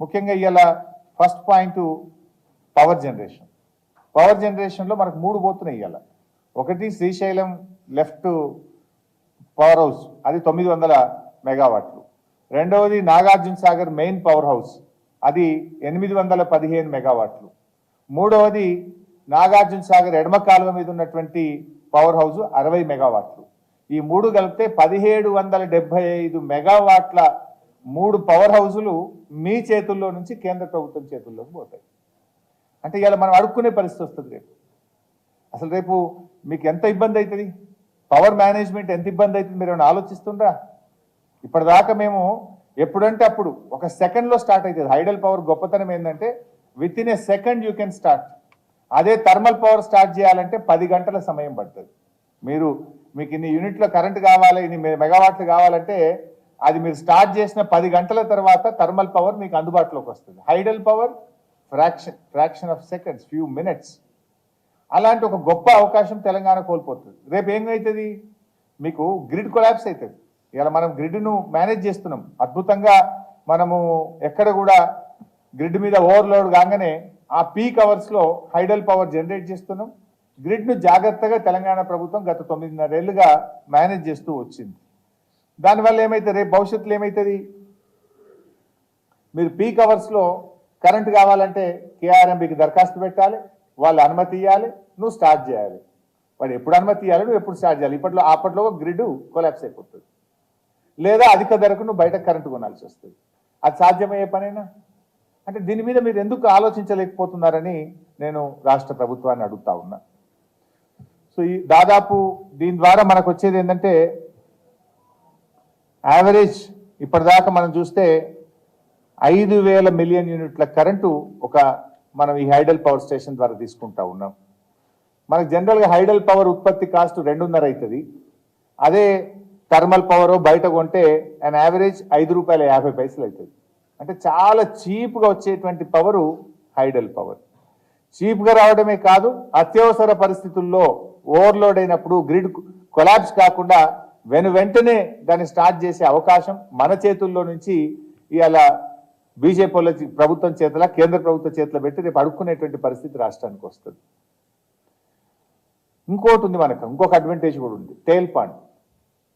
ముఖ్యంగా ఇవాళ first point power జనరేషన్లో మనకు 3 పోతున్నాయి ఇవాళ. ఒకటి శ్రీశైలం లెఫ్ట్ పవర్ హౌస్, అది 900 మెగావాట్లు. రెండవది Nagarjuna Sagar main power house, అది 815 మెగావాట్లు. మూడవది నాగార్జున సాగర్ ఎడమ కాలువ మీద ఉన్నటువంటి పవర్ హౌస్ 60 మెగావాట్లు. ఈ 3 కలిపితే 1775 మెగావాట్ల 3 పవర్ హౌజులు మీ చేతుల్లో నుంచి కేంద్ర ప్రభుత్వం చేతుల్లోకి పోతాయి. అంటే ఇలా మనం అడుక్కునే పరిస్థితి వస్తుంది రేపు. అసలు రేపు మీకు ఎంత ఇబ్బంది అవుతుంది, పవర్ మేనేజ్మెంట్ ఎంత ఇబ్బంది అవుతుంది మీరు ఏమైనా ఆలోచిస్తుండ్రా? ఇప్పటిదాకా మేము ఎప్పుడంటే అప్పుడు ఒక సెకండ్లో స్టార్ట్ అవుతుంది. హైడల్ పవర్ గొప్పతనం ఏంటంటే with in a second you can start. అదే థర్మల్ పవర్ స్టార్ట్ చేయాలంటే 10 గంటల సమయం పడుతుంది. మీకు ఇన్ని యూనిట్ల కరెంట్ కావాలి, ఇన్ని మెగావాట్లు కావాలంటే అది మీరు స్టార్ట్ చేసిన 10 గంటల తర్వాత థర్మల్ పవర్ మీకు అందుబాటులోకి వస్తుంది. Hydel power fraction of seconds, few minutes. అలాంటి ఒక గొప్ప అవకాశం తెలంగాణ కోల్పోతుంది. రేపు ఏమవుతుంది, మీకు గ్రిడ్ కొలాప్స్ అవుతుంది. ఇలా మనం గ్రిడ్ను మేనేజ్ చేస్తున్నాం అద్భుతంగా. మనము ఎక్కడ కూడా గ్రిడ్ మీద ఓవర్లోడ్ కాగానే ఆ పీక్ అవర్స్లో హైడల్ పవర్ జనరేట్ చేస్తున్నాం. గ్రిడ్ను జాగ్రత్తగా తెలంగాణ ప్రభుత్వం గత 9.5 ఏళ్లుగా మేనేజ్ చేస్తూ వచ్చింది. దానివల్ల ఏమైతే రేపు భవిష్యత్తులో ఏమవుతుంది, మీరు పీక్ అవర్స్లో కరెంట్ కావాలంటే కేఆర్ఎంబీకి దరఖాస్తు పెట్టాలి, వాళ్ళు అనుమతి ఇవ్వాలి, నువ్వు స్టార్ట్ చేయాలి. వాడు ఎప్పుడు అనుమతి ఇవ్వాలి, నువ్వు ఎప్పుడు స్టార్ట్ చేయాలి. అప్పట్లో గ్రిడ్ కొలాప్స్ అయిపోతుంది, లేదా అధిక ధరకు నువ్వు బయట కరెంటు కొనాల్సి వస్తుంది. అది సాధ్యమయ్యే పనేనా? అంటే దీని మీద మీరు ఎందుకు ఆలోచించలేకపోతున్నారని నేను రాష్ట్ర ప్రభుత్వాన్ని అడుగుతా ఉన్నా. సో ఈ దాదాపు దీని ద్వారా మనకు వచ్చేది ఏంటంటే యావరేజ్ ఇప్పటిదాకా మనం చూస్తే 5,000 మిలియన్ యూనిట్ల కరెంటు మనం ఈ హైడల్ పవర్ స్టేషన్ ద్వారా తీసుకుంటా ఉన్నాం. మనకు జనరల్గా హైడల్ పవర్ ఉత్పత్తి కాస్ట్ 2.5 అవుతుంది. అదే థర్మల్ పవర్ బయట కొంటే అండ్ యావరేజ్ ₹5.50 అవుతుంది. అంటే చాలా చీప్గా వచ్చేటువంటి పవరు హైడల్ పవర్. చీప్గా రావడమే కాదు, అత్యవసర పరిస్థితుల్లో ఓవర్లోడ్ అయినప్పుడు గ్రిడ్ కొలాప్స్ కాకుండా వెంటనే దాన్ని స్టార్ట్ చేసే అవకాశం మన చేతుల్లో నుంచి ఇవాళ బీజేపీ ప్రభుత్వం చేతుల, కేంద్ర ప్రభుత్వ చేతిలో పెట్టి రేపు అడుక్కునేటువంటి పరిస్థితి రాష్ట్రానికి వస్తుంది. ఇంకోటి ఉంది, ఇంకొక అడ్వాంటేజ్ కూడా ఉంది, టేల్ పాండ్.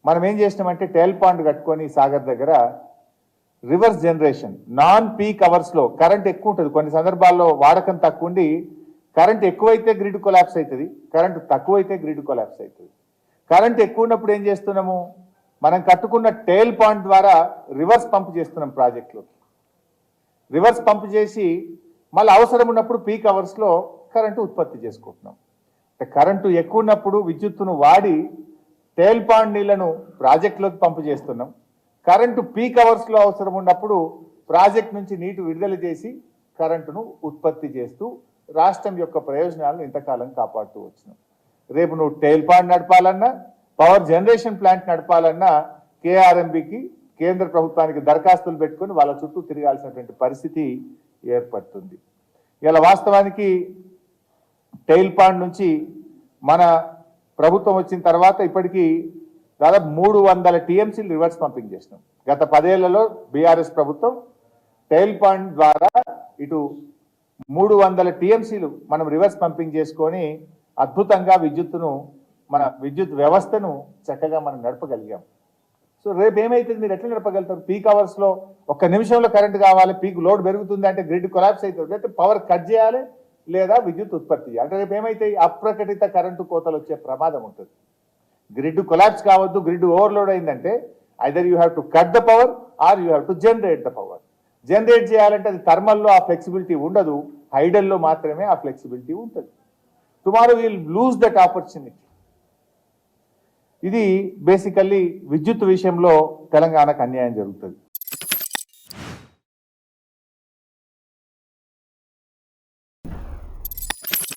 మనం ఏం చేసినామంటే టేల్ పాండ్ కట్టుకొని సాగర్ దగ్గర రివర్స్ జనరేషన్, నాన్ పీక్ అవర్స్లో కరెంట్ ఎక్కువ ఉంటుంది. కొన్ని సందర్భాల్లో వాడకం తక్కువ ఉండి కరెంట్ ఎక్కువైతే గ్రిడ్ కొలాప్స్ అవుతుంది, కరెంట్ తక్కువైతే గ్రిడ్ కొలాప్స్ అవుతుంది. కరెంట్ ఎక్కువ ఉన్నప్పుడు ఏం చేస్తున్నాము, మనం కట్టుకున్న టేల్ పాండ్ ద్వారా రివర్స్ పంప్ చేస్తున్నాం ప్రాజెక్టులోకి. రివర్స్ పంప్ చేసి మళ్ళీ అవసరం ఉన్నప్పుడు పీక్ అవర్స్లో కరెంటు ఉత్పత్తి చేసుకుంటున్నాం. కరెంటు ఎక్కువ ఉన్నప్పుడు విద్యుత్తును వాడి టేల్ పాండ్ నీళ్లను ప్రాజెక్టులోకి పంపు చేస్తున్నాం. కరెంటు పీక్ అవర్స్లో అవసరం ఉన్నప్పుడు ప్రాజెక్ట్ నుంచి నీటి విడుదల చేసి కరెంటును ఉత్పత్తి చేస్తూ రాష్ట్రం యొక్క ప్రయోజనాలను ఇంతకాలం కాపాడుతూ వచ్చినాం. రేపు నువ్వు టేల్ పాండ్ నడపాలన్నా, పవర్ జనరేషన్ ప్లాంట్ నడపాలన్నా కేఆర్ఎంబీకి, కేంద్ర ప్రభుత్వానికి దరఖాస్తులు పెట్టుకొని వాళ్ళ చుట్టూ తిరగాల్సినటువంటి పరిస్థితి ఏర్పడుతుంది. ఇలా వాస్తవానికి టెయిల్ పాండ్ నుంచి మన ప్రభుత్వం వచ్చిన తర్వాత ఇప్పటికీ దాదాపు 300 టీఎంసీలు రివర్స్ పంపింగ్ చేసినాం. గత 10 ఏళ్లలో బీఆర్ఎస్ ప్రభుత్వం టెయిల్ పాండ్ ద్వారా ఇటు 300 టీఎంసీలు మనం రివర్స్ పంపింగ్ చేసుకొని అద్భుతంగా మన విద్యుత్ వ్యవస్థను చక్కగా మనం నడపగలిగాం. సో రేపు ఏమైతుంది, మీరు ఎట్లా నడపగలుగుతారు? పీక్ అవర్స్లో 1 నిమిషంలో కరెంట్ కావాలి, పీక్ లోడ్ పెరుగుతుంది అంటే గ్రిడ్ కొలాప్స్ అవుతుంది, అయితే పవర్ కట్ చేయాలి లేదా విద్యుత్ ఉత్పత్తి చేయాలి. అంటే రేపు ఏమైతే అప్రకటిత కరెంటు కోతలు వచ్చే ప్రమాదం ఉంటుంది. గ్రిడ్ కొలాప్స్ కావద్దు, గ్రిడ్ ఓవర్లోడ్ అయిందంటే either you have to cut the power or you have to generate the power. Generate చేయాలంటే అది థర్మల్లో ఆ ఫ్లెక్సిబిలిటీ ఉండదు, హైడల్లో మాత్రమే ఆ ఫ్లెక్సిబిలిటీ ఉంటుంది. Tomorrow will lose that opportunity. ఇది బేసికల్లీ విద్యుత్ విషయంలో తెలంగాణకు అన్యాయం జరుగుతుంది.